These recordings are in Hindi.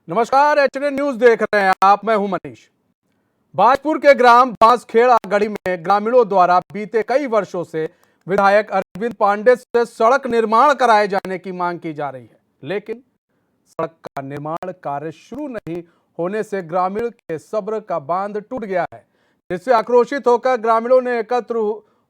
नमस्कार, एचडी न्यूज देख रहे हैं आप। मैं हूं मनीष। भाजपुर के ग्राम बांसखेड़ा गढ़ी में ग्रामीणों द्वारा बीते कई वर्षों से विधायक अरविंद पांडे से सड़क निर्माण कराए जाने की मांग की जा रही है, लेकिन सड़क का निर्माण कार्य शुरू नहीं होने से ग्रामीण के सब्र का बांध टूट गया है, जिससे आक्रोशित होकर ग्रामीणों ने एकत्र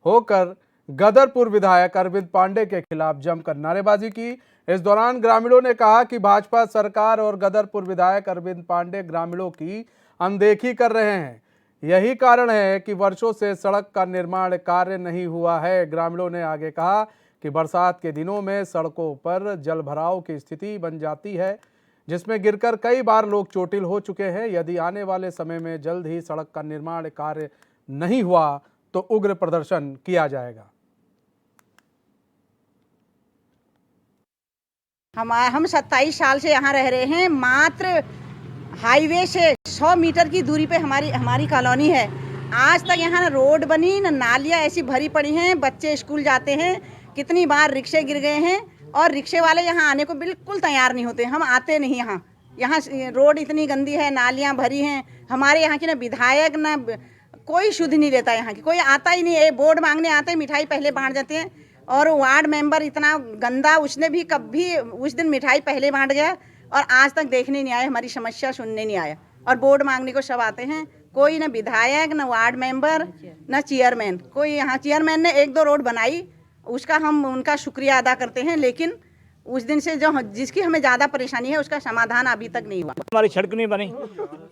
होकर गदरपुर विधायक अरविंद पांडे के खिलाफ जमकर नारेबाजी की। इस दौरान ग्रामीणों ने कहा कि भाजपा सरकार और गदरपुर विधायक अरविंद पांडे ग्रामीणों की अनदेखी कर रहे हैं। यही कारण है कि वर्षों से सड़क का निर्माण कार्य नहीं हुआ है। ग्रामीणों ने आगे कहा कि बरसात के दिनों में सड़कों पर जलभराव की स्थिति बन जाती है, जिसमें गिरकर कई बार लोग चोटिल हो चुके हैं। यदि आने वाले समय में जल्द ही सड़क का निर्माण कार्य नहीं हुआ तो उग्र प्रदर्शन किया जाएगा। हम 27 साल से यहाँ रह रहे हैं। मात्र हाईवे से 100 मीटर की दूरी पे हमारी कॉलोनी है। आज तक यहाँ ना रोड बनी, ना नालियाँ ऐसी भरी पड़ी हैं। बच्चे स्कूल जाते हैं, कितनी बार रिक्शे गिर गए हैं और रिक्शे वाले यहाँ आने को बिल्कुल तैयार नहीं होते। हम आते नहीं यहाँ। यहाँ रोड इतनी गंदी है, नालियाँ भरी हैं। हमारे यहाँ की ना विधायक ना कोई शुद्ध नहीं लेता, यहाँ की कोई आता ही नहीं है। वोट मांगने आते हैं, मिठाई पहले बांट जाते हैं। और वार्ड मेंबर इतना गंदा, उसने भी कभी उस दिन मिठाई पहले बांट गया और आज तक देखने नहीं आया, हमारी समस्या सुनने नहीं आया। और वोट मांगने को सब आते हैं, कोई ना विधायक, ना वार्ड मेंबर, ना चेयरमैन। कोई यहाँ चेयरमैन ने 1-2 रोड बनाई, उसका हम उनका शुक्रिया अदा करते हैं, लेकिन उस दिन से जो जिसकी हमें ज़्यादा परेशानी है उसका समाधान अभी तक नहीं हुआ। हमारी सड़क नहीं बनी,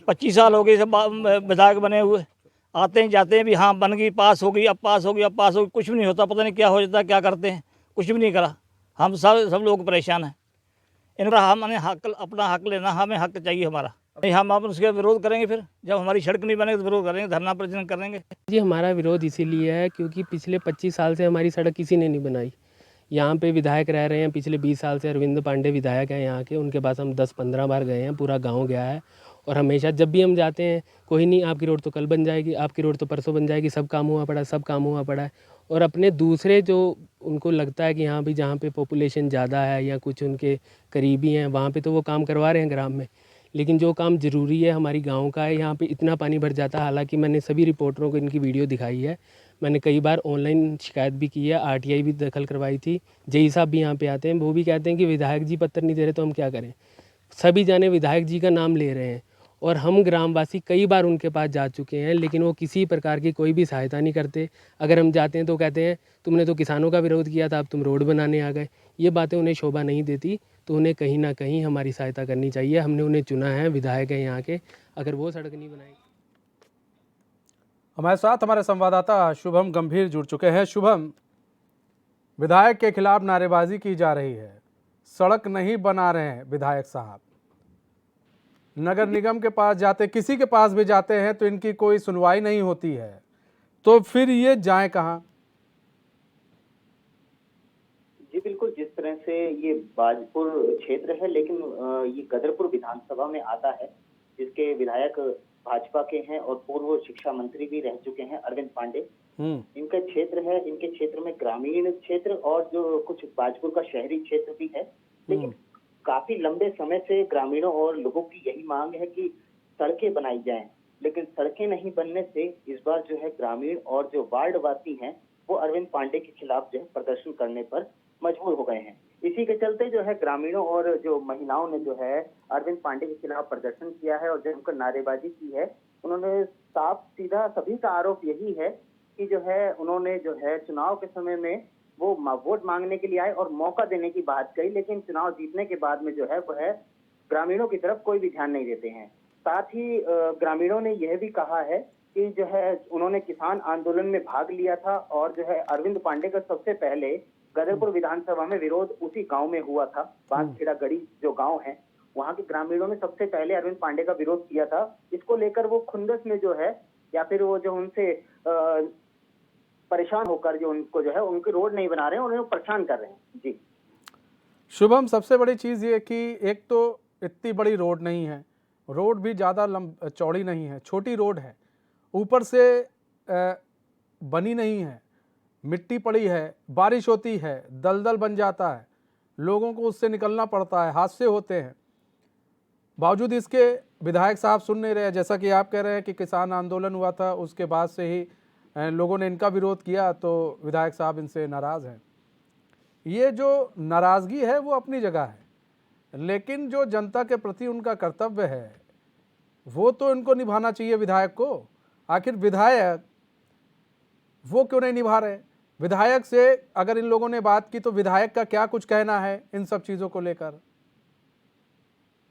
25 साल हो गए सब विधायक बने हुए। आते हैं जाते हैं भी, हाँ बन गई, पास हो गई, अब पास हो गई, अब पास हो गई, कुछ भी नहीं होता। पता नहीं क्या हो जाता है, क्या करते हैं, कुछ भी नहीं करा। हम सब लोग परेशान हैं। इनका हमने हक, अपना हक लेना, हमें हक चाहिए हमारा। नहीं, हम उसके विरोध करेंगे। फिर जब हमारी सड़क नहीं बनेगी तो विरोध करेंगे, धरना प्रदर्शन करेंगे। जी, हमारा विरोध इसीलिए है क्योंकि पिछले 25 साल से हमारी सड़क किसी ने नहीं बनाई। यहाँ पे विधायक रह रहे हैं, पिछले 20 साल से अरविंद पांडे विधायक हैं यहाँ के। उनके पास हम 10-15 बार गए हैं, पूरा गांव गया है। और हमेशा जब भी हम जाते हैं, कोई नहीं, आपकी रोड तो कल बन जाएगी, आपकी रोड तो परसों बन जाएगी, सब काम हुआ पड़ा है, सब काम हुआ पड़ा है। और अपने दूसरे जो उनको लगता है कि यहाँ भी जहाँ पे पॉपुलेशन ज़्यादा है या कुछ उनके करीबी हैं, वहाँ पे तो वो काम करवा रहे हैं ग्राम में। लेकिन जो काम ज़रूरी है हमारी गांव का है, यहाँ पे इतना पानी भर जाता है। हालांकि मैंने सभी रिपोर्टरों को इनकी वीडियो दिखाई है। मैंने कई बार ऑनलाइन शिकायत भी की है, आरटीआई भी दखल करवाई थी। जेई साहब भी यहाँ पे आते हैं, वो भी कहते हैं कि विधायक जी पत्थर नहीं दे रहे तो हम क्या करें। सभी जाने विधायक जी का नाम ले रहे हैं और हम ग्रामवासी कई बार उनके पास जा चुके हैं, लेकिन वो किसी प्रकार की कोई भी सहायता नहीं करते। अगर हम जाते हैं तो कहते हैं तुमने तो किसानों का विरोध किया था, अब तुम रोड बनाने आ गए। ये बातें उन्हें शोभा नहीं देती, तो उन्हें कहीं ना कहीं हमारी सहायता करनी चाहिए। हमने उन्हें चुना है, विधायक है यहाँ के। अगर वो सड़क नहीं बनाएंगे। हमारे साथ हमारे संवाददाता शुभम गंभीर जुड़ चुके हैं। शुभम, विधायक के खिलाफ नारेबाजी की जा रही है, सड़क नहीं बना रहे हैं विधायक साहब, नगर निगम के पास जाते, किसी के पास भी जाते हैं तो इनकी कोई सुनवाई नहीं होती है, तो फिर ये जाए कहाँ? जी बिल्कुल, जिस तरह से ये बाजपुर क्षेत्र है, लेकिन ये गदरपुर विधानसभा में आता है, जिसके विधायक भाजपा के हैं और पूर्व शिक्षा मंत्री भी रह चुके हैं अरविंद पांडे। इनका क्षेत्र है, इनके क्षेत्र में ग्रामीण क्षेत्र और जो कुछ बाजपुर का शहरी क्षेत्र भी है। लेकिन काफी लंबे समय से ग्रामीणों और लोगों की यही मांग है कि सड़कें बनाई जाएं, लेकिन सड़कें नहीं बनने से इस बार जो है ग्रामीण और जो वार्ड वासी हैं वो अरविंद पांडे के खिलाफ जो है प्रदर्शन करने पर मजबूर हो गए हैं। इसी के चलते जो है ग्रामीणों और जो महिलाओं ने जो है अरविंद पांडे के खिलाफ प्रदर्शन किया है और जमकर नारेबाजी की है। उन्होंने साफ सीधा सभी का आरोप यही है कि जो है उन्होंने जो है चुनाव के समय में वो वोट मांगने के लिए आए और मौका देने की बात कही, लेकिन चुनाव जीतने के बाद में जो है वह ग्रामीणों की तरफ कोई भी ध्यान नहीं देते हैं। साथ ही ग्रामीणों ने यह भी कहा है कि जो है उन्होंने किसान आंदोलन में भाग लिया था और जो है अरविंद पांडे का सबसे पहले गदरपुर विधानसभा में विरोध उसी गांव में हुआ था। बांसखेड़ा गढ़ी जो गांव है, वहां के ग्रामीणों ने सबसे पहले अरविंद पांडे का विरोध किया था। इसको लेकर वो खुंदस में जो है, या फिर वो जो उनसे परेशान होकर जो उनको जो है उनकी रोड नहीं बना रहे हैं, उन्हें परेशान कर रहे हैं। जी शुभम, सबसे बड़ी चीज़ ये कि एक तो इतनी बड़ी रोड नहीं है, रोड भी ज़्यादा चौड़ी नहीं है, छोटी रोड है, ऊपर से बनी नहीं है, मिट्टी पड़ी है, बारिश होती है, दलदल बन जाता है, लोगों को उससे निकलना पड़ता है, हादसे होते हैं। बावजूद इसके विधायक साहब सुन नहीं रहे। जैसा कि आप कह रहे हैं कि किसान आंदोलन हुआ था, उसके बाद से ही लोगों ने इनका विरोध किया, तो विधायक साहब इनसे नाराज़ हैं। ये जो नाराज़गी है वो अपनी जगह है, लेकिन जो जनता के प्रति उनका कर्तव्य है वो तो इनको निभाना चाहिए विधायक को। आखिर विधायक वो क्यों नहीं निभा रहे? विधायक से अगर इन लोगों ने बात की तो विधायक का क्या कुछ कहना है इन सब चीज़ों को लेकर?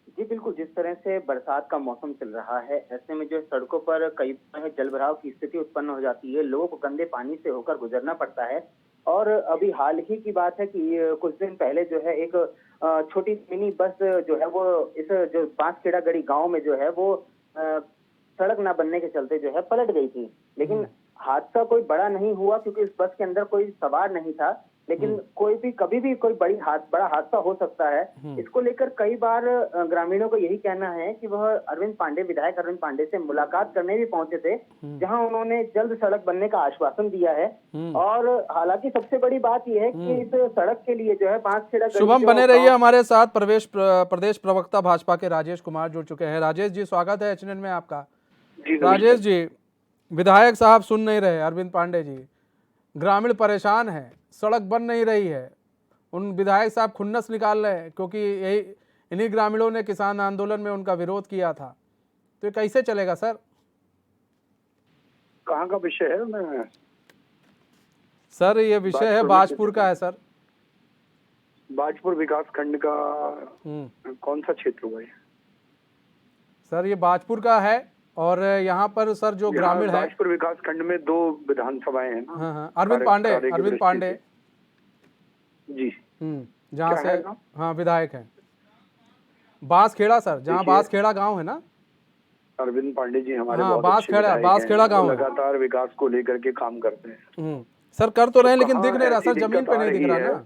जी बिल्कुल, जिस तरह से बरसात का मौसम चल रहा है, ऐसे में जो सड़कों पर कई बार जल भराव की स्थिति उत्पन्न हो जाती है, लोगों को गंदे पानी से होकर गुजरना पड़ता है। और अभी हाल ही की बात है कि कुछ दिन पहले जो है एक छोटी मिनी बस जो है वो इस जो बांसखेड़ा गढ़ी गांव में जो है वो सड़क न बनने के चलते जो है पलट गई थी। लेकिन हादसा कोई बड़ा नहीं हुआ क्योंकि इस बस के अंदर कोई सवार नहीं था, लेकिन कोई भी कभी भी कोई बड़ा हादसा हो सकता है। इसको लेकर कई बार ग्रामीणों को यही कहना है कि वह विधायक अरविंद पांडे से मुलाकात करने भी पहुंचे थे, जहां उन्होंने जल्द सड़क बनने का आश्वासन दिया है। और हालांकि सबसे बड़ी बात यह है कि इस सड़क के लिए जो है बांसखेड़ा शुभम बने रहिए हमारे साथ। प्रदेश प्रवक्ता भाजपा के राजेश कुमार जुड़ चुके हैं। राजेश जी, स्वागत है एचएनएन में आपका। राजेश जी, विधायक साहब सुन नहीं रहे, अरविंद पांडे जी, ग्रामीण परेशान है, सड़क बन नहीं रही है, उन विधायक साहब खुन्नस निकाल रहे हैं क्योंकि यही इन्हीं ग्रामीणों ने किसान आंदोलन में उनका विरोध किया था। तो ये कैसे चलेगा सर? कहाँ का विषय है? मैं सर ये विषय है बाजपुर का है सर। बाजपुर विकास खंड का कौन सा क्षेत्र हुआ है? सर ये बाजपुर का है और यहाँ पर सर जो ग्रामीण है, बाजपुर विकास खंड में 2 विधानसभाएं हैं ना। हाँ, अरविंद पांडे जी, जहाँ से हाँ विधायक है बांसखेड़ा सर, जहाँ बांसखेड़ा गांव है ना। अरविंद पांडे जी हमारे हाँ, बहुत अच्छे विधायक हैं। बांसखेड़ा गांव है। लगातार विकास को लेकर के काम करते हैं। सर कर तो रहे हैं लेकिन दिख नहीं रहा सर, जमीन पे नहीं दिख रहा ना।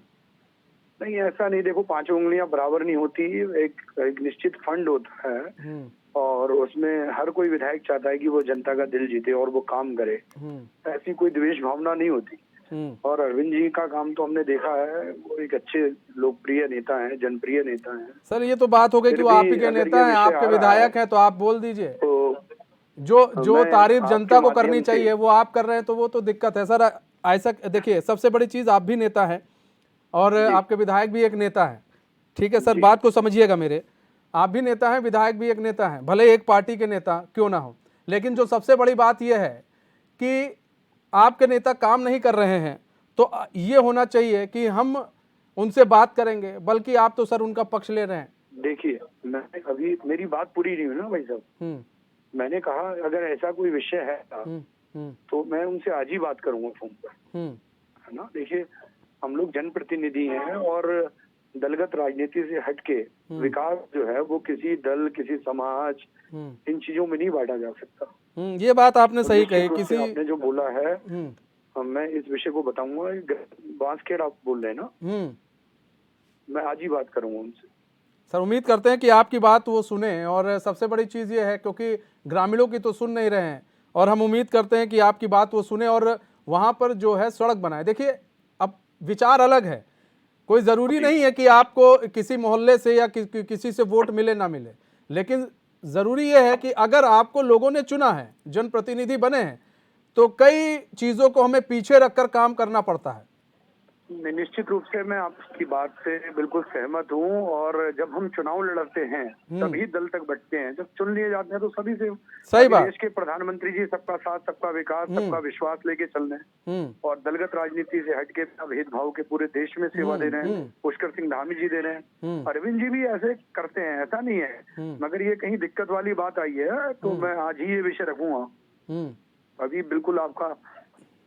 नहीं, ऐसा नहीं। देखो, 5 उंगलियां बराबर नहीं होती। एक निश्चित फंड होता है और उसमें हर कोई विधायक चाहता है कि वो जनता का दिल जीते और वो काम करे। ऐसी कोई द्वेष भावना नहीं होती। और अरविंद जी का काम तो हमने देखा है, वो एक अच्छे लोकप्रिय नेता हैं, जनप्रिय नेता हैं। सर ये तो बात हो गई कि वो आप ही के नेता हैं, आपके विधायक हैं, तो आप बोल दीजिए। जो तारीफ जनता को करनी चाहिए वो आप कर रहे हैं, तो वो तो दिक्कत है सर। ऐसा देखिए, सबसे बड़ी चीज आप भी नेता हैं और आपके विधायक भी एक नेता है। ठीक है सर, बात को समझिएगा मेरे। आप भी नेता हैं, विधायक भी एक नेता है, भले एक पार्टी के नेता क्यों ना हो। लेकिन जो सबसे बड़ी बात यह है कि आपके नेता काम नहीं कर रहे हैं, तो ये होना चाहिए कि हम उनसे बात करेंगे, बल्कि आप तो सर उनका पक्ष ले रहे हैं। देखिए, मैं अभी मेरी बात पूरी नहीं हुई ना भाई साहब। मैंने कहा अगर ऐसा कोई विषय है तो मैं उनसे आज ही बात करूंगा फोन पर, है ना। देखिए, हम लोग जनप्रतिनिधि हैं और दलगत राजनीति से हटके विकास जो है वो किसी दल, किसी समाज, इन चीजों में नहीं बांटा जा सकता। ये बात आपने सही कही। किसी आपने जो बोला है, मैं इस विषय को बताऊंगा। बांसखेड़ा आप बोल रहे हैं ना, मैं आज ही बात करूंगा उनसे। सर उम्मीद करते हैं कि आपकी बात वो सुने, और सबसे बड़ी चीज़ ये है क्योंकि ग्रामीणों की तो सुन नहीं रहे हैं, और हम उम्मीद करते हैं कि आपकी बात वो सुने और वहाँ पर जो है सड़क बनाए। देखिए, अब विचार अलग है, कोई ज़रूरी नहीं है कि आपको किसी मोहल्ले से या किसी से वोट मिले ना मिले, लेकिन ज़रूरी ये है कि अगर आपको लोगों ने चुना है, जनप्रतिनिधि बने हैं, तो कई चीज़ों को हमें पीछे रखकर काम करना पड़ता है। निश्चित रूप से मैं आपकी बात से बिल्कुल सहमत हूँ। और जब हम चुनाव लड़ते हैं तभी दल तक बढ़ते हैं, जब चुन लिए जाते हैं तो सभी से। सही बात। देश के प्रधानमंत्री जी सबका साथ, सबका विकास, सबका विश्वास लेके चल रहे हैं और दलगत राजनीति से हटके भेदभाव के पूरे देश में सेवा दे रहे हैं। पुष्कर सिंह धामी जी दे रहे हैं, अरविंद जी भी ऐसे करते हैं, ऐसा नहीं है। मगर ये कहीं दिक्कत वाली बात आई है तो मैं आज ही ये विषय रखूंगा। अभी बिल्कुल आपका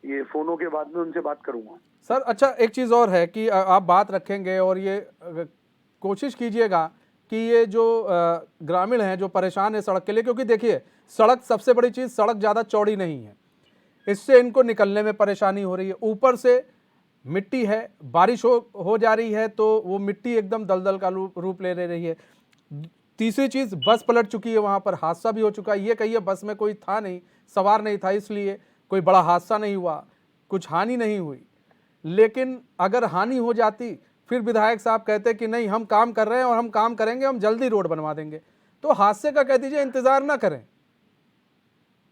ये फोनों के बाद में उनसे बात करूंगा। सर अच्छा, एक चीज़ और है कि आप बात रखेंगे और ये कोशिश कीजिएगा कि ये जो ग्रामीण हैं जो परेशान है सड़क के लिए, क्योंकि देखिए सड़क, सबसे बड़ी चीज़ सड़क ज़्यादा चौड़ी नहीं है, इससे इनको निकलने में परेशानी हो रही है। ऊपर से मिट्टी है, बारिश हो जा रही है तो वो मिट्टी एकदम दलदल का रूप ले रही है। तीसरी चीज़, बस पलट चुकी है, वहाँ पर हादसा भी हो चुका है। ये कहिए बस में कोई था नहीं, सवार नहीं था, इसलिए कोई बड़ा हादसा नहीं हुआ, कुछ हानि नहीं हुई। लेकिन अगर हानि हो जाती फिर विधायक साहब कहते कि नहीं हम काम कर रहे हैं और हम काम करेंगे, हम जल्दी रोड बनवा देंगे। तो हादसे का कह दीजिए इंतजार ना करें।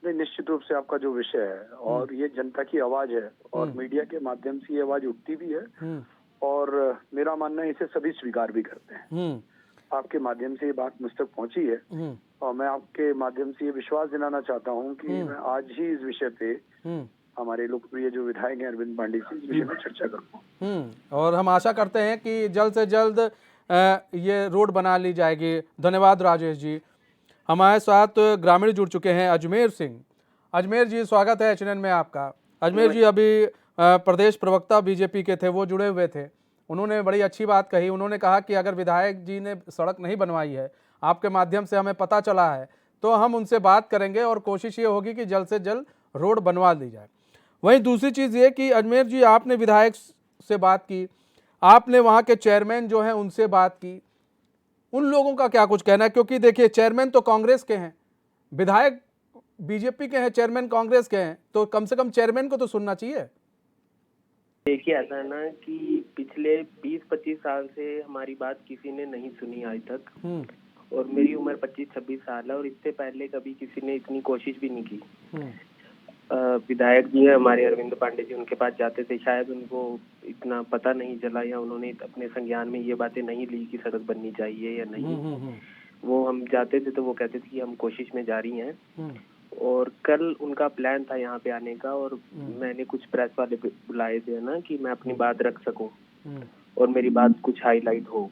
नहीं, निश्चित रूप से आपका जो विषय है और ये जनता की आवाज है और मीडिया के माध्यम से ये आवाज उठती भी है और मेरा मानना है इसे सभी स्वीकार भी करते हैं। आपके माध्यम से ये बात मुझ तक पहुंची है और मैं आपके माध्यम से ये विश्वास दिलाना चाहता हूं कि मैं आज ही इस विषय पे हमारे लोकप्रिय जो विधायक हैं अरविंद पांडे से इस विषय में चर्चा करूंगा। और हम आशा करते हैं कि जल्द से जल्द ये रोड बना ली जाएगी। धन्यवाद राजेश जी। हमारे साथ ग्रामीण जुड़ चुके हैं अजमेर सिंह। अजमेर जी, स्वागत है एचएनएन में आपका। अजमेर जी अभी प्रदेश प्रवक्ता बीजेपी के थे, वो जुड़े हुए थे। उन्होंने बड़ी अच्छी बात कही। उन्होंने कहा कि अगर विधायक जी ने सड़क नहीं बनवाई है, आपके माध्यम से हमें पता चला है, तो हम उनसे बात करेंगे और कोशिश ये होगी कि जल्द से जल्द रोड बनवा दी जाए। वहीं दूसरी चीज़ ये कि अजमेर जी, आपने विधायक से बात की, आपने वहाँ के चेयरमैन जो हैं उनसे बात की, उन लोगों का क्या कुछ कहना है? क्योंकि देखिए, चेयरमैन तो कांग्रेस के हैं, विधायक बीजेपी के हैं, चेयरमैन कांग्रेस के हैं, तो कम से कम चेयरमैन को तो सुनना चाहिए। देखिए, ऐसा है ना कि पिछले 20-25 साल से हमारी बात किसी ने नहीं सुनी आज तक और मेरी उम्र 25-26 साल है और इससे पहले कभी किसी ने इतनी कोशिश भी नहीं की। विधायक जी है हमारे अरविंद पांडे जी, उनके पास जाते थे, शायद उनको इतना पता नहीं चला या उन्होंने अपने संज्ञान में ये बातें नहीं ली कि सड़क बननी चाहिए या नहीं। वो हम जाते थे तो वो कहते थे कि हम कोशिश में जारी हैं। और कल उनका प्लान था यहाँ पे आने का और मैंने कुछ प्रेस वाले बुलाए थे ना कि मैं अपनी बात रख सकूं और मेरी बात कुछ हाईलाइट हो।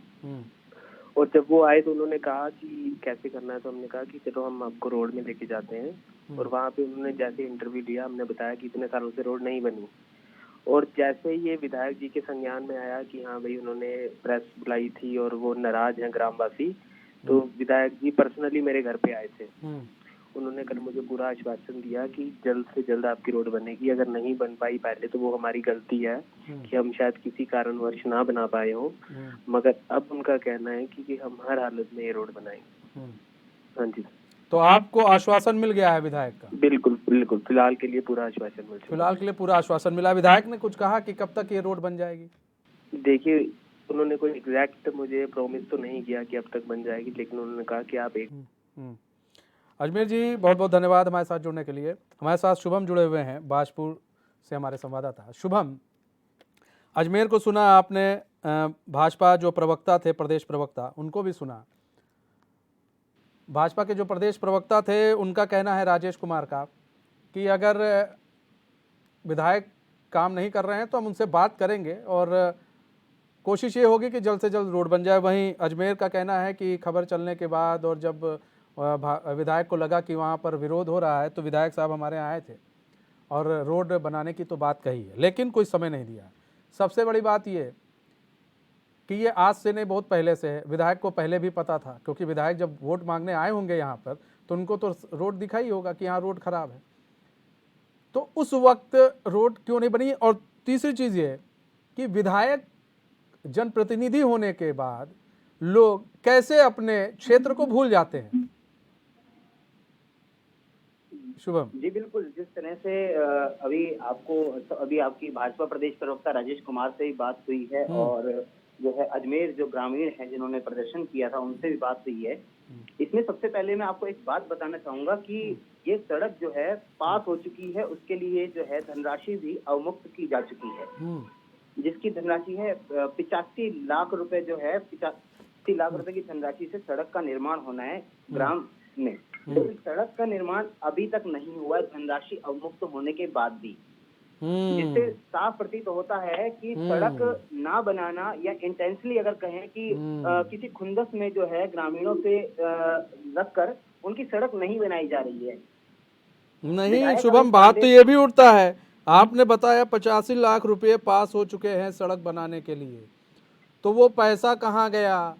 और जब वो आए तो उन्होंने कहा कि कैसे करना है, तो हमने कहा कि चलो हम आपको रोड में लेके जाते हैं। और वहाँ पे उन्होंने जैसे इंटरव्यू लिया, हमने बताया कि इतने सालों से रोड नहीं बनी। और जैसे ही ये विधायक जी के संज्ञान में आया कि हाँ भाई उन्होंने प्रेस बुलाई थी और वो नाराज हैं ग्रामवासी, तो विधायक जी पर्सनली मेरे घर पे आए थे। उन्होंने कल मुझे पूरा आश्वासन दिया कि जल्द से जल्द आपकी रोड बनेगी। अगर नहीं बन पाई पहले तो वो हमारी गलती है कि हम शायद किसी कारणवश ना बना पाए हो, मगर अब उनका कहना है कि हम हर हालत में ये रोड बनाएंगे। हाँ जी। तो आपको आश्वासन मिल गया है विधायक का? बिल्कुल बिल्कुल, फिलहाल के लिए पूरा आश्वासन मिल चुका। फिलहाल के लिए पूरा आश्वासन मिला। विधायक ने कुछ कहा कि कब तक ये रोड बन जाएगी? देखिए, उन्होंने कोई एग्जैक्ट मुझे प्रॉमिस तो नहीं किया कि अब तक बन जाएगी, लेकिन उन्होंने कहा कि आप एक। अजमेर जी, बहुत बहुत धन्यवाद हमारे साथ जुड़ने के लिए। हमारे साथ शुभम जुड़े हुए हैं बाजपुर से, हमारे संवाददाता। शुभम, अजमेर को सुना आपने, भाजपा जो प्रवक्ता थे, प्रदेश प्रवक्ता, उनको भी सुना। भाजपा के जो प्रदेश प्रवक्ता थे उनका कहना है, राजेश कुमार का, कि अगर विधायक काम नहीं कर रहे हैं तो हम उनसे बात करेंगे और कोशिश ये होगी कि जल्द से जल्द रोड बन जाए। वहीं अजमेर का कहना है कि खबर चलने के बाद और जब विधायक को लगा कि वहाँ पर विरोध हो रहा है तो विधायक साहब हमारे यहाँ आए थे और रोड बनाने की तो बात कही है, लेकिन कोई समय नहीं दिया। सबसे बड़ी बात ये कि ये आज से नहीं, बहुत पहले से है। विधायक को पहले भी पता था, क्योंकि विधायक जब वोट मांगने आए होंगे यहाँ पर तो उनको तो रोड दिखाई होगा कि यहाँ रोड खराब है, तो उस वक्त रोड क्यों नहीं बनी। और तीसरी चीज़ ये कि विधायक जनप्रतिनिधि होने के बाद लोग कैसे अपने क्षेत्र को भूल जाते हैं। शुभम जी बिल्कुल, जिस तरह से अभी आपकी भाजपा प्रदेश प्रवक्ता राजेश कुमार से ही बात हुई है और जो है अजमेर जो ग्रामीण है जिन्होंने प्रदर्शन किया था उनसे भी बात हुई है। इसमें सबसे पहले मैं आपको एक बात बताना चाहूंगा कि ये सड़क जो है पास हो चुकी है, उसके लिए जो है धनराशि भी अवमुक्त की जा चुकी है, जिसकी धनराशि है 85 लाख रुपए जो है 85 लाख रुपए की धनराशि से सड़क का निर्माण होना है ग्राम में। तो इस सड़क का निर्माण अभी तक नहीं हुआ है, धनराशि अवमुक्त होने के बाद भी, जिससे साफ प्रतीत होता है कि सड़क ना बनाना या इंटेंशनली अगर कहें कि किसी खुंदस में जो है ग्रामीणों से रखकर उनकी सड़क नहीं बनाई जा रही है। नहीं शुभम, बात तो ये भी उठता है, आपने बताया 85 लाख रुपए पास हो चुके हैं सड़क बनाने के लिए, तो वो पैसा कहाँ गया?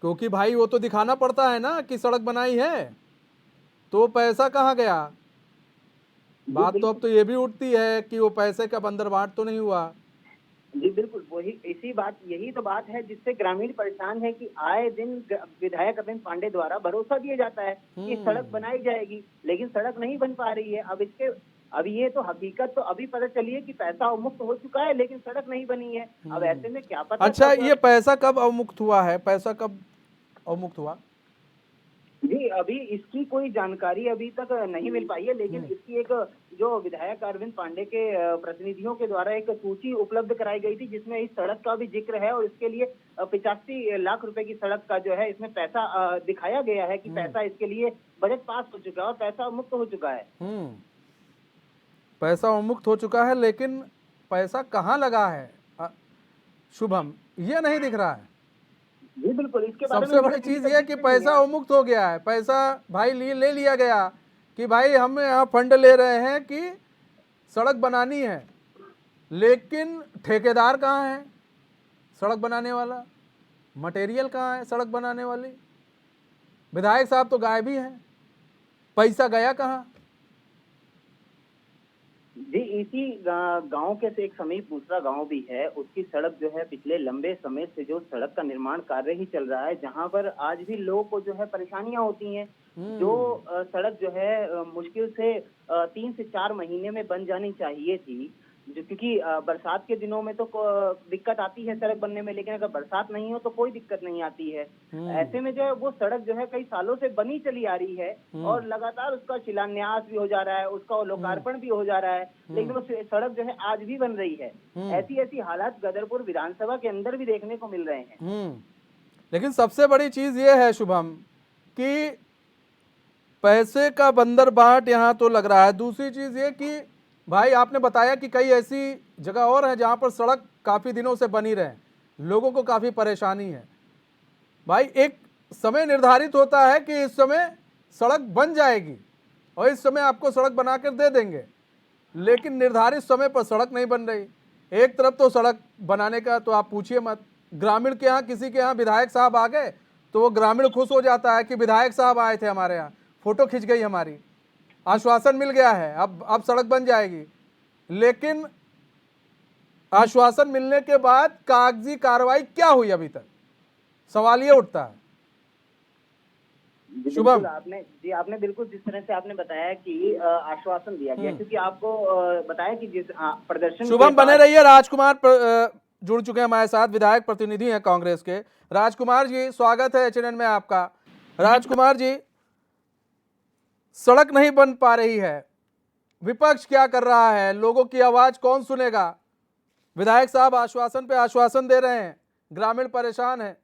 क्योंकि भाई वो तो दिखाना पड़ता है ना कि सड़क बनाई है, तो पैसा कहाँ गया? बात तो अब तो ये भी उठती है कि वो पैसे का बंदरबाट तो नहीं हुआ। जी बिल्कुल, यही तो बात है जिससे ग्रामीण परेशान है कि आए दिन विधायक अरविंद पांडे द्वारा भरोसा दिया जाता है कि सड़क बनाई जाएगी, लेकिन सड़क नहीं बन पा रही है। अब ये तो हकीकत तो अभी पता चली है कि पैसा अवमुक्त हो चुका है लेकिन सड़क नहीं बनी है। अब ऐसे में क्या पता। अच्छा, ये पैसा कब अवमुक्त हुआ है? पैसा कब अवमुक्त हुआ? जी, अभी इसकी कोई जानकारी अभी तक नहीं मिल पाई है, लेकिन इसकी एक जो विधायक अरविंद पांडे के प्रतिनिधियों के द्वारा एक सूची उपलब्ध कराई गई थी, जिसमें इस सड़क का भी जिक्र है और इसके लिए 85 लाख रुपए की सड़क का जो है इसमें पैसा दिखाया गया है कि पैसा इसके लिए बजट पास हो चुका है और पैसा मुक्त हो चुका है। पैसा उन्मुक्त हो चुका है, लेकिन पैसा कहाँ लगा है शुभम, ये नहीं दिख रहा है। जी बिल्कुल, इसके बारे में सबसे बड़ी चीज ये है कि पैसा उन्मुक्त हो गया है, पैसा भाई ले लिया गया कि भाई हम यहाँ फंड ले रहे हैं कि सड़क बनानी है, लेकिन ठेकेदार कहाँ है सड़क बनाने वाला, मटेरियल कहाँ है सड़क बनाने वाली, विधायक साहब तो गायब ही हैं, पैसा गया कहाँ। जी, इसी गांव के से एक समीप दूसरा गांव भी है, उसकी सड़क जो है पिछले लंबे समय से जो सड़क का निर्माण कार्य ही चल रहा है, जहां पर आज भी लोगों को जो है परेशानियां होती हैं। जो सड़क जो है मुश्किल से 3 से 4 महीने में बन जानी चाहिए थी, जो क्योंकि बरसात के दिनों में तो दिक्कत आती है सड़क बनने में, लेकिन अगर बरसात नहीं हो तो कोई दिक्कत नहीं आती है। ऐसे में जो है वो सड़क जो है कई सालों से बनी चली आ रही है और लगातार उसका शिलान्यास भी हो जा रहा है, उसका लोकार्पण भी हो जा रहा है, लेकिन वो सड़क जो है आज भी बन रही है। ऐसी हालात गदरपुर विधानसभा के अंदर भी देखने को मिल रहे हैं। लेकिन सबसे बड़ी चीज ये है शुभम कि पैसे का बंदर बाट यहाँ तो लग रहा है। दूसरी चीज ये कि भाई आपने बताया कि कई ऐसी जगह और हैं जहाँ पर सड़क काफ़ी दिनों से बनी रहे, लोगों को काफ़ी परेशानी है। भाई एक समय निर्धारित होता है कि इस समय सड़क बन जाएगी और इस समय आपको सड़क बनाकर दे देंगे, लेकिन निर्धारित समय पर सड़क नहीं बन रही। एक तरफ तो सड़क बनाने का तो आप पूछिए मत, ग्रामीण के यहाँ किसी के यहाँ विधायक साहब आ गए तो वो ग्रामीण खुश हो जाता है कि विधायक साहब आए थे हमारे यहाँ, फ़ोटो खिंच गई हमारी, आश्वासन मिल गया है, अब सड़क बन जाएगी। लेकिन आश्वासन मिलने के बाद कागजी कार्रवाई क्या हुई अभी तक, सवाल ये उठता है। शुभम, आपने बिल्कुल जिस तरह से आपने बताया कि आश्वासन दिया गया, क्योंकि आपको बताया कि जिस प्रदर्शन शुभम बने रहिए। राजकुमार जुड़ चुके हैं हमारे साथ, विधायक प्रतिनिधि हैं कांग्रेस के। राजकुमार जी, स्वागत है HNN में आपका। राजकुमार जी, सड़क नहीं बन पा रही है, विपक्ष क्या कर रहा है, लोगों की आवाज कौन सुनेगा? विधायक साहब आश्वासन पे आश्वासन दे रहे हैं, ग्रामीण परेशान है।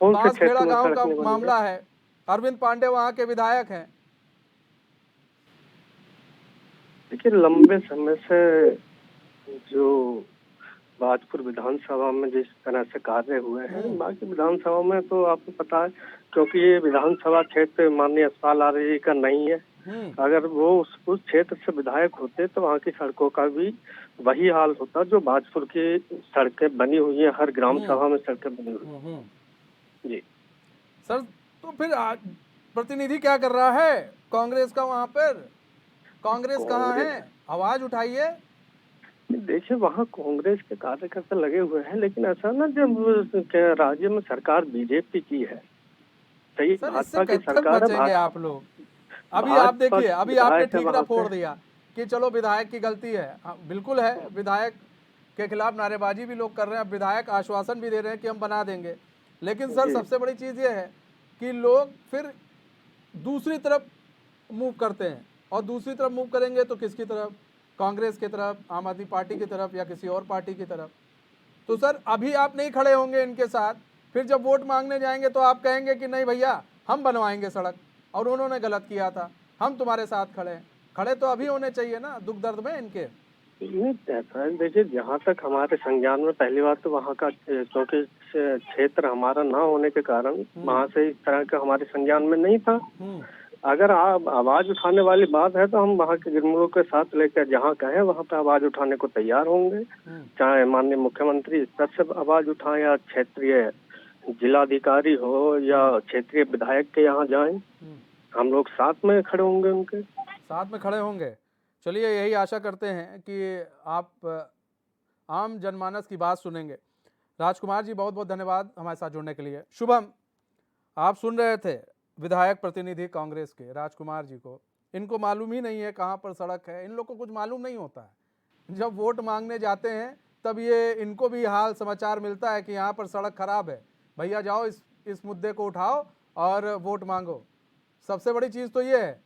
बांसखेड़ा गांव का मामला है, अरविंद पांडे वहां के विधायक हैं। देखिए, लंबे समय से जो भाजपुर विधानसभा में जिस तरह से कार्य हुए हैं, बाकी विधानसभा में तो आपको पता है, क्योंकि ये विधानसभा क्षेत्र माननीय यशपाल आर्य जी का नहीं है। अगर वो उस क्षेत्र से विधायक होते तो वहाँ की सड़कों का भी वही हाल होता जो भाजपुर की सड़कें बनी हुई हैं, हर ग्राम सभा में सड़कें बनी हुई हैं। जी सर, तो फिर प्रतिनिधि क्या कर रहा है कांग्रेस का वहाँ पर? कांग्रेस कहाँ है? आवाज उठाइए। देखिए, वहाँ कांग्रेस के कार्यकर्ता लगे हुए हैं, लेकिन ऐसा ना, जब राज्य में सरकार बीजेपी की है, सही, भाजपा की सरकार है, आप लोग अभी आप देखिए, अभी आपने ठीकरा फोड़ दिया कि चलो विधायक की गलती है। बिल्कुल है, विधायक के खिलाफ नारेबाजी भी लोग कर रहे हैं, विधायक आश्वासन भी दे रहे हैं कि हम बना देंगे, लेकिन सर सबसे बड़ी चीज़ ये है कि लोग फिर दूसरी तरफ मूव करते हैं, और दूसरी तरफ मूव करेंगे तो किसकी तरफ? कांग्रेस की तरफ, आम आदमी पार्टी की तरफ, या किसी और पार्टी की तरफ। तो सर अभी आप नहीं खड़े होंगे इनके साथ, फिर जब वोट मांगने जाएंगे तो आप कहेंगे कि नहीं भैया हम बनवाएंगे सड़क, और उन्होंने गलत किया था, हम तुम्हारे साथ खड़े हैं। खड़े तो अभी होने चाहिए ना दुख दर्द में इनके। नहीं, ऐसा है, देखिए, जहाँ तक हमारे संज्ञान में, पहली बात तो वहाँ का क्योंकि क्षेत्र हमारा ना होने के कारण वहाँ से इस तरह का हमारे संज्ञान में नहीं था। अगर आप आवाज उठाने वाली बात है तो हम वहाँ के गिरमुरों के साथ लेकर जहाँ कहें वहाँ पे आवाज उठाने को तैयार होंगे, चाहे माननीय मुख्यमंत्री स्तर से आवाज उठाएं या क्षेत्रीय जिलाधिकारी हो या क्षेत्रीय विधायक के यहाँ जाएं, हम लोग साथ में खड़े होंगे, उनके साथ में खड़े होंगे। चलिए, यही आशा करते हैं कि आप आम जनमानस की बात सुनेंगे। राजकुमार जी, बहुत बहुत धन्यवाद हमारे साथ जुड़ने के लिए। शुभम, आप सुन रहे थे विधायक प्रतिनिधि कांग्रेस के राजकुमार जी को। इनको मालूम ही नहीं है कहाँ पर सड़क है, इन लोगों को कुछ मालूम नहीं होता है। जब वोट मांगने जाते हैं तब ये इनको भी हाल समाचार मिलता है कि यहाँ पर सड़क खराब है, भैया जाओ इस मुद्दे को उठाओ और वोट मांगो। सबसे बड़ी चीज तो ये है।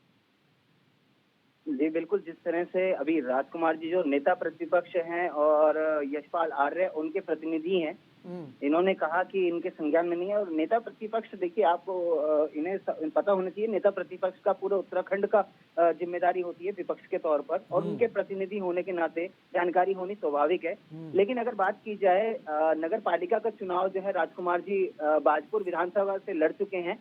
जी बिल्कुल, जिस तरह से अभी राजकुमार जी जो नेता प्रतिपक्ष हैं और यशपाल आर्य उनके प्रतिनिधि हैं, इन्होंने कहा कि इनके संज्ञान में नहीं है। और नेता प्रतिपक्ष देखिए, आपको इन्हें पता होना चाहिए, नेता प्रतिपक्ष का पूरा उत्तराखंड का जिम्मेदारी होती है विपक्ष के तौर पर, और उनके प्रतिनिधि होने के नाते जानकारी होनी स्वाभाविक है। लेकिन अगर बात की जाए, नगर पालिका का चुनाव जो है राजकुमार जी बाजपुर विधानसभा से लड़ चुके हैं,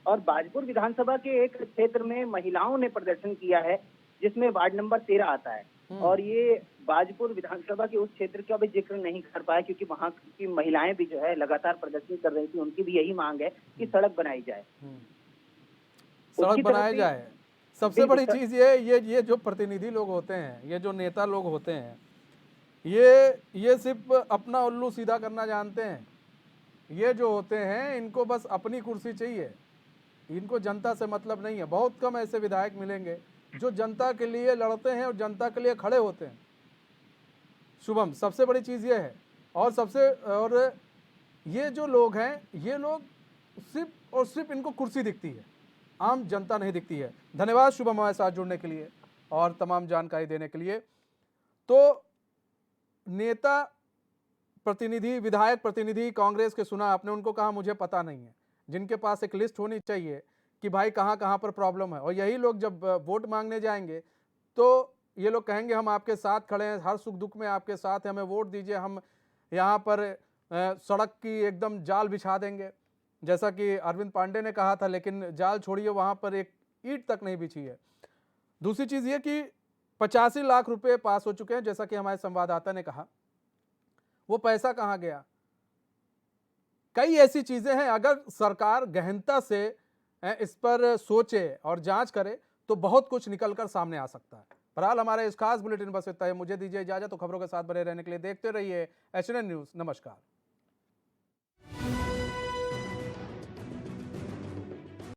और बाजपुर विधानसभा के एक क्षेत्र में महिलाओं ने प्रदर्शन किया है जिसमें वार्ड नंबर 13 आता है। और ये बाजपुर विधानसभा के उस क्षेत्र का भी जिक्र नहीं कर पाया क्योंकि वहां की महिलाएं भी जो है लगातार प्रदर्शन कर रही थी। उनकी भी यही मांग है कि सड़क बनाई जाए। सड़क बनाई जाए। सबसे बड़ी चीज ये जो प्रतिनिधि लोग होते हैं, ये जो नेता लोग होते हैं, ये सिर्फ अपना उल्लू सीधा करना जानते हैं। ये जो होते हैं इनको बस अपनी कुर्सी चाहिए, इनको जनता से मतलब नहीं है। बहुत कम ऐसे विधायक मिलेंगे जो जनता के लिए लड़ते हैं और जनता के लिए खड़े होते हैं। शुभम, सबसे बड़ी चीज़ ये है। और ये जो लोग हैं, ये लोग सिर्फ और सिर्फ इनको कुर्सी दिखती है, आम जनता नहीं दिखती है। धन्यवाद शुभम हमारे साथ जुड़ने के लिए और तमाम जानकारी देने के लिए। तो नेता प्रतिनिधि, विधायक प्रतिनिधि कांग्रेस के सुना आपने, उनको कहा मुझे पता नहीं है, जिनके पास एक लिस्ट होनी चाहिए कि भाई कहाँ कहाँ पर प्रॉब्लम है। और यही लोग जब वोट मांगने जाएंगे तो ये लोग कहेंगे हम आपके साथ खड़े हैं, हर सुख दुख में आपके साथ हैं, हमें वोट दीजिए, हम यहाँ पर सड़क की एकदम जाल बिछा देंगे, जैसा कि अरविंद पांडे ने कहा था। लेकिन जाल छोड़िए, वहाँ पर एक ईंट तक नहीं बिछी है। दूसरी चीज़ ये कि 85 लाख रुपए पास हो चुके हैं, जैसा कि हमारे संवाददाता ने कहा। वो पैसा कहाँ गया? कई ऐसी चीज़ें हैं, अगर सरकार गहनता से इस पर सोचे और जांच करे तो बहुत कुछ निकलकर सामने आ सकता है। बहरहाल हमारे इस खास बुलेटिन बस इतना है। मुझे दीजिए इजाजत। तो खबरों के साथ बने रहने के लिए देखते रहिए HNN न्यूज़। नमस्कार।